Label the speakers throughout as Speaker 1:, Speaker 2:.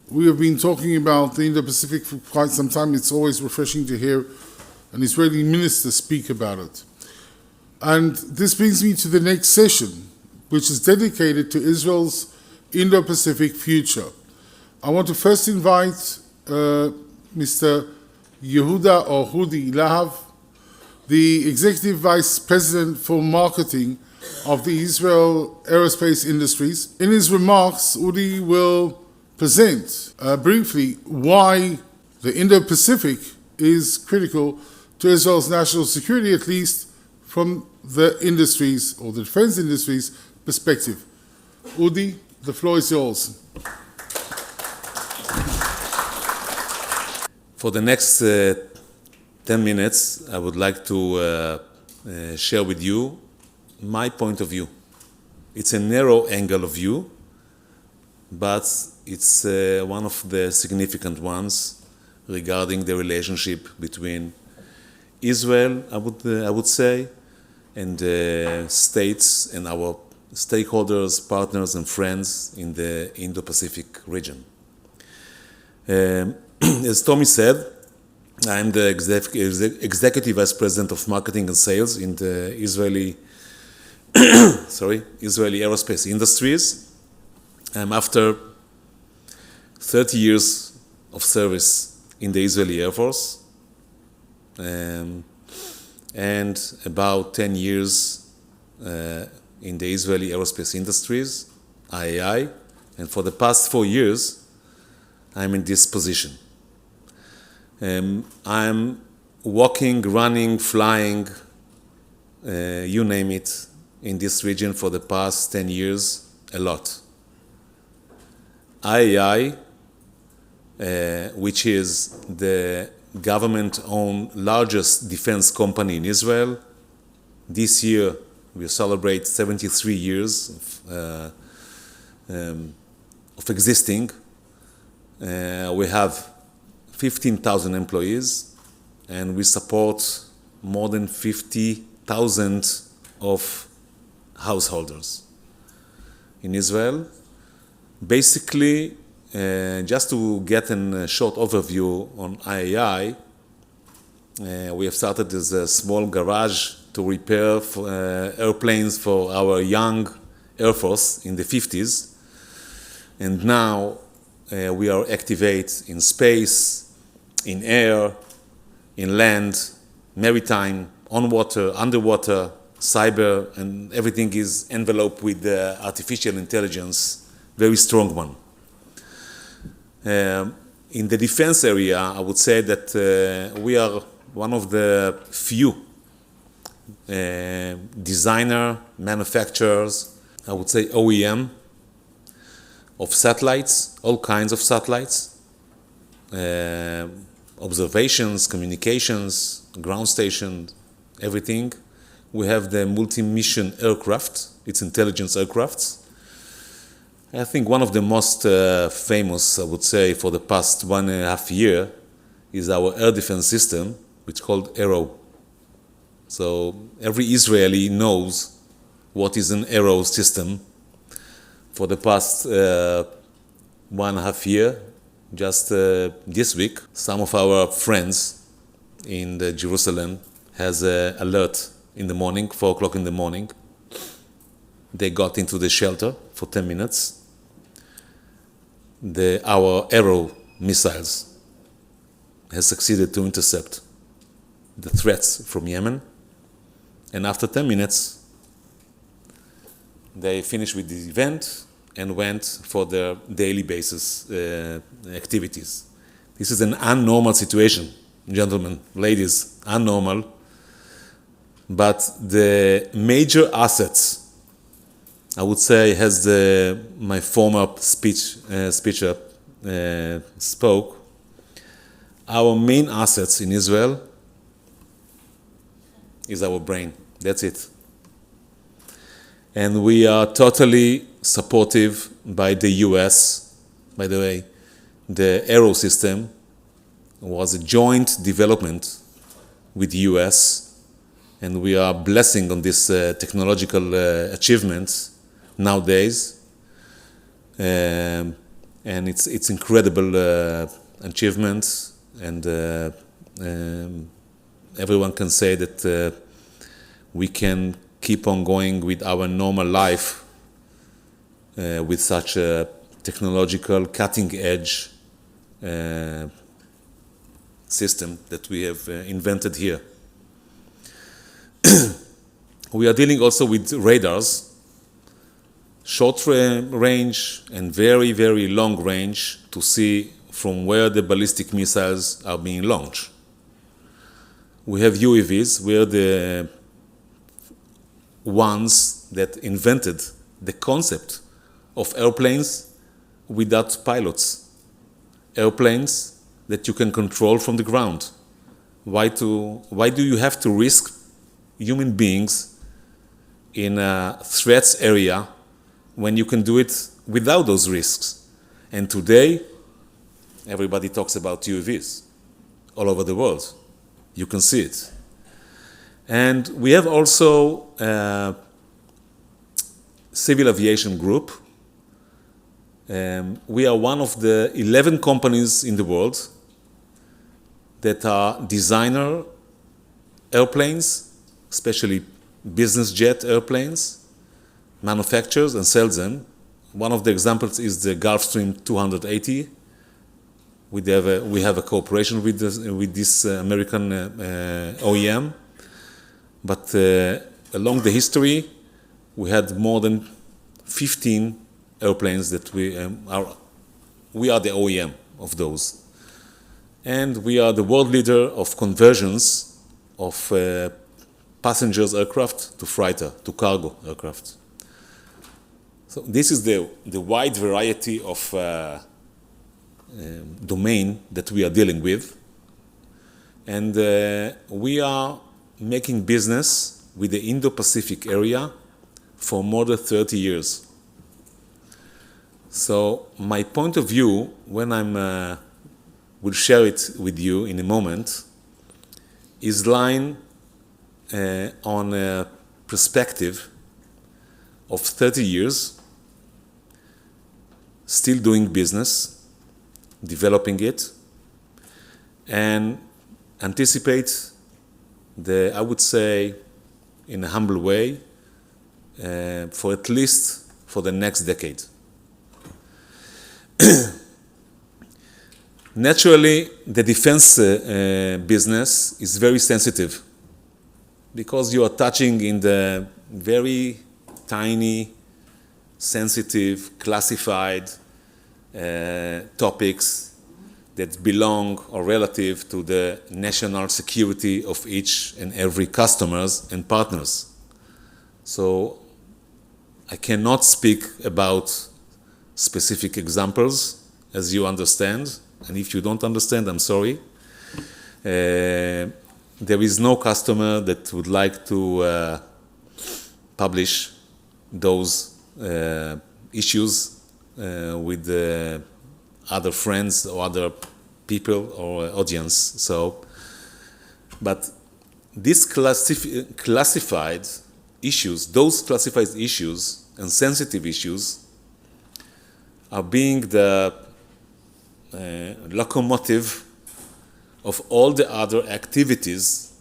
Speaker 1: We have been talking about the Indo-Pacific for quite some time. It's always refreshing to hear an Israeli minister speak about it. And this brings me to the next session, which is dedicated to Israel's Indo-Pacific future. I want to first invite Mr. Yehuda or Udi Lahav, the Executive Vice President for Marketing of the Israel Aerospace Industries. In his remarks, Udi will present briefly why the Indo-Pacific is critical to Israel's national security, at least from the industries or the defense industry's perspective. Udi, the floor is yours.
Speaker 2: For the next 10 minutes, I would like to share with you my point of view. It's a narrow angle of view, but it's one of the significant ones regarding the relationship between Israel, I would say, and states and our stakeholders, partners, and friends in the Indo-Pacific region. As Tommy said, I'm the Executive Vice President of Marketing and Sales in the Israeli Aerospace Industries. After 30 years of service in the Israeli Air Force and about 10 years in the Israeli Aerospace Industries, IAI, and for the past 4 years, I'm in this position. I'm walking, running, flying, you name it, in this region for the past 10 years, a lot. IAI, which is the government-owned largest defense company in Israel, this year we celebrate 73 years of existing. We have 15,000 employees, and we support more than 50,000 of householders in Israel. Basically, just to get a short overview on IAI, we have started as a small garage to repair airplanes for our young Air Force in the 50s, and now we are activate in space, in air, in land, maritime, on water, underwater, cyber, and everything is enveloped with artificial intelligence, very strong one. In the defense area, I would say that we are one of the few designer, manufacturers, I would say OEM, of satellites, all kinds of satellites, observations, communications, ground station, everything. We have the multi-mission aircraft, it's intelligence aircrafts. I think one of the most famous, I would say, for the past 1.5 years is our air defense system, which is called Arrow. So every Israeli knows what is an Arrow system. For the past 1.5 years, just this week, some of our friends in Jerusalem has an alert in the morning, 4 o'clock in the morning. They got into the shelter for 10 minutes. Our Arrow missiles has succeeded to intercept the threats from Yemen. And after 10 minutes, they finished with the event and went for their daily basis activities. This is an unnormal situation, gentlemen, ladies, unnormal. But the major assets, I would say, as my former speaker spoke, our main assets in Israel is our brain. That's it. And we are totally supportive by the US. By the way, the Arrow system was a joint development with the US, and we are blessing on this technological achievements nowadays. And and it's incredible achievement, and everyone can say that we can keep on going with our normal life with such a technological cutting-edge system that we have invented here. We are dealing also with radars, short range and very, very long range, to see from where the ballistic missiles are being launched. We have UAVs. We are the ones that invented the concept of airplanes without pilots. Airplanes that you can control from the ground. Why do you have to risk human beings in a threats area when you can do it without those risks? And today, everybody talks about UAVs all over the world. You can see it. And we have also a civil aviation group. We are one of the 11 companies in the world that are designer airplanes, especially business jet airplanes, manufactures and sells them. One of the examples is the Gulfstream 280. We have a cooperation with this American OEM. But along the history, we had more than 15 airplanes that we are the OEM of those. And we are the world leader of conversions of passengers aircraft to freighter, to cargo aircraft. So this is the wide variety of domain that we are dealing with. And we are making business with the Indo-Pacific area for more than 30 years. So my point of view, when will share it with you in a moment, is lying on a perspective of 30 years, still doing business, developing it, and anticipate I would say, in a humble way, for at least for the next decade. Naturally, the defense business is very sensitive because you are touching in the very tiny, sensitive, classified topics that belong or relative to the national security of each and every customers and partners. So I cannot speak about specific examples, as you understand, and if you don't understand, I'm sorry. There is no customer that would like to publish those issues with other friends or other people or audience. So, but these classified issues, those classified issues and sensitive issues are being the locomotive of all the other activities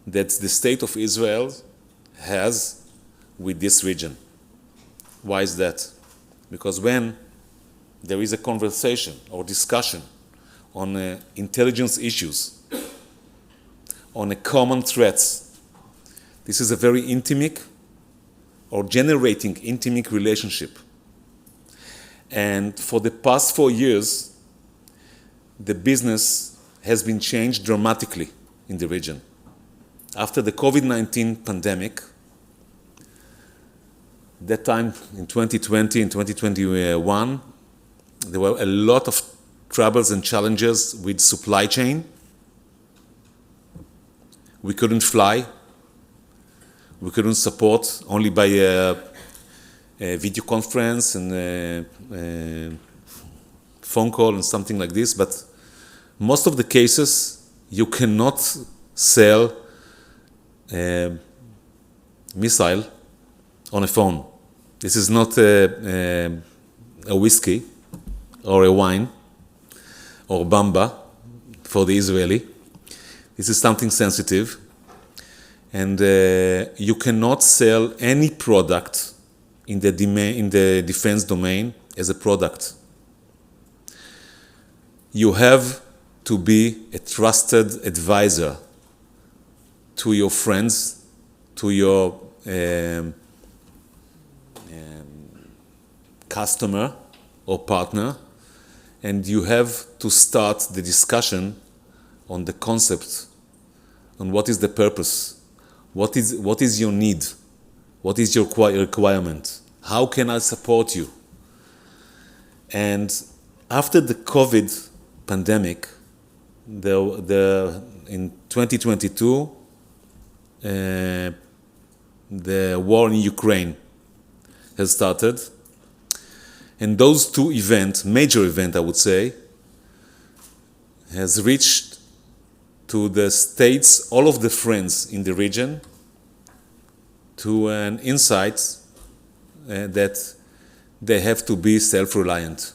Speaker 2: that the state of Israel has with this region. Why is that? Because when there is a conversation or discussion on intelligence issues, on a common threats, this is a very intimate or generating intimate relationship. And for the past 4 years, the business has been changed dramatically in the region. After the COVID-19 pandemic, that time in 2020 and 2021, there were a lot of troubles and challenges with supply chain. We couldn't fly. We couldn't support only by a video conference and phone call and something like this. But most of the cases, you cannot sell a missile on a phone. This is not a whiskey. or a wine or bamba for the Israeli. This is something sensitive, and you cannot sell any product in the defense domain as a product. You have to be a trusted advisor to your friends, to your customer or partner, and you have to start the discussion on the concept, on what is the purpose, what is your need, what is your requirement, how can I support you. And after the COVID pandemic, in 2022, the war in Ukraine has started. And those two events, major event I would say, has reached to the states, all of the friends in the region, to an insight that they have to be self-reliant.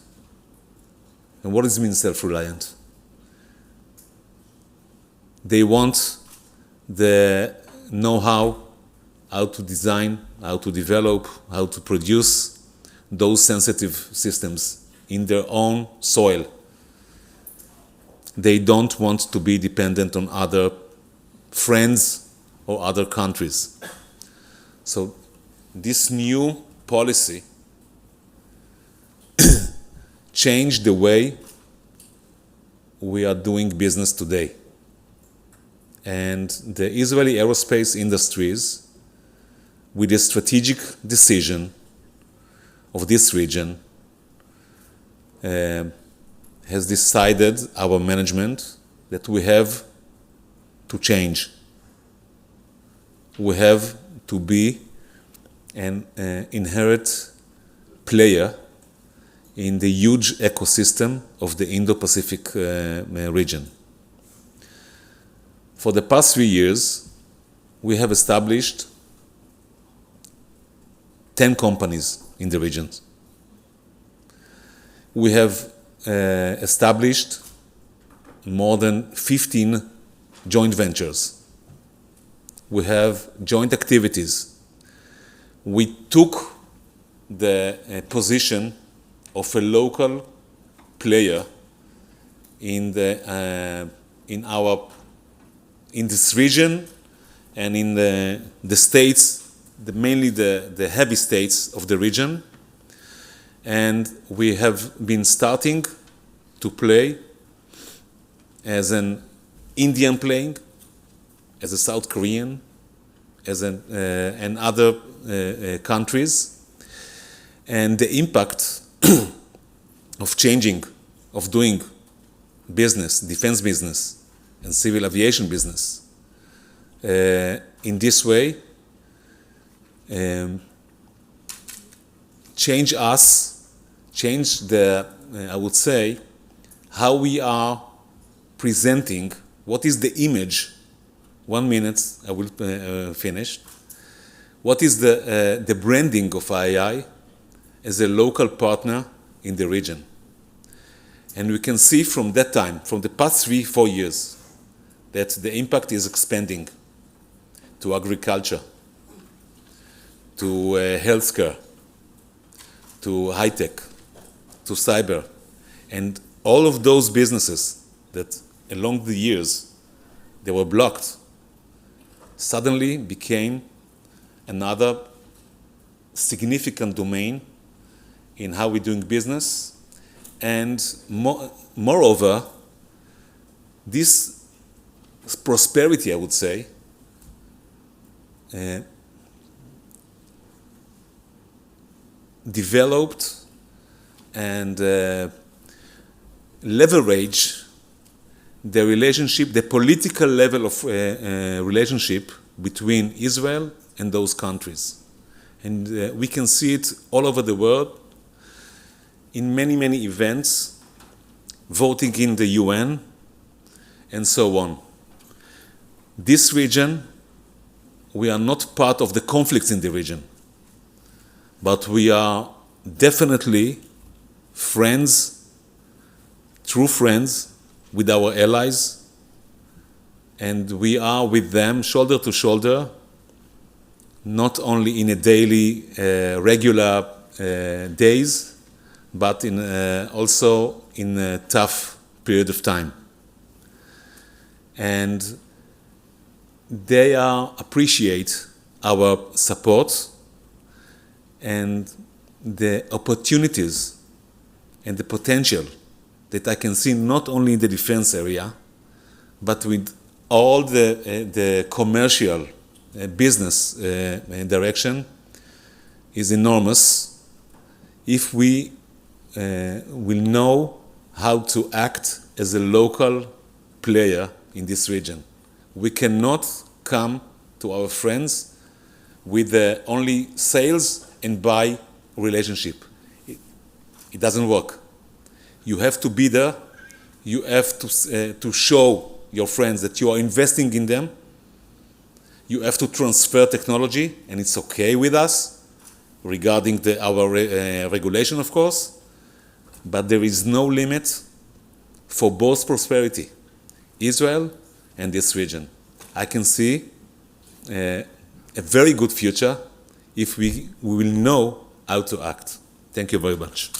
Speaker 2: And what does it mean self-reliant? They want the know-how, how to design, how to develop, how to produce those sensitive systems in their own soil. They don't want to be dependent on other friends or other countries. So this new policy changed the way we are doing business today. And the Israeli Aerospace Industries, with a strategic decision of this region, has decided, our management, that we have to change. We have to be an inherent player in the huge ecosystem of the Indo-Pacific region. For the past 3 years, we have established 10 companies in the region. We have established more than 15 joint ventures. We have joint activities. We took the position of a local player in this region and in the states, mainly the heavy states of the region. And we have been starting to play as an Indian playing, as a South Korean, and other countries. And the impact of changing, of doing business, defense business, and civil aviation business in this way change the, I would say, how we are presenting, what is the image. 1 minute, I will finish. What is the branding of IAI as a local partner in the region? And we can see from that time, from the past 3-4 years, that the impact is expanding to agriculture, to healthcare, to high-tech, to cyber. And all of those businesses that along the years they were blocked suddenly became another significant domain in how we're doing business. And moreover, this prosperity, I would say, developed and leverage the relationship, the political level of relationship between Israel and those countries. And we can see it all over the world in many, many events, voting in the UN, and so on. This region, we are not part of the conflicts in the region, but we are definitely friends true friends with our allies, and we are with them shoulder to shoulder, not only in a daily, regular days, but also in a tough period of time. And they appreciate our support and the opportunities and the potential that I can see not only in the defense area, but with all the commercial business direction is enormous if we will know how to act as a local player in this region. We cannot come to our friends with only sales and buy relationship. It doesn't work. You have to be there. You have to show your friends that you are investing in them. You have to transfer technology, and it's okay with us regarding our regulation, of course. But there is no limit for both prosperity, Israel and this region. I can see a very good future if we will know how to act. Thank you very much.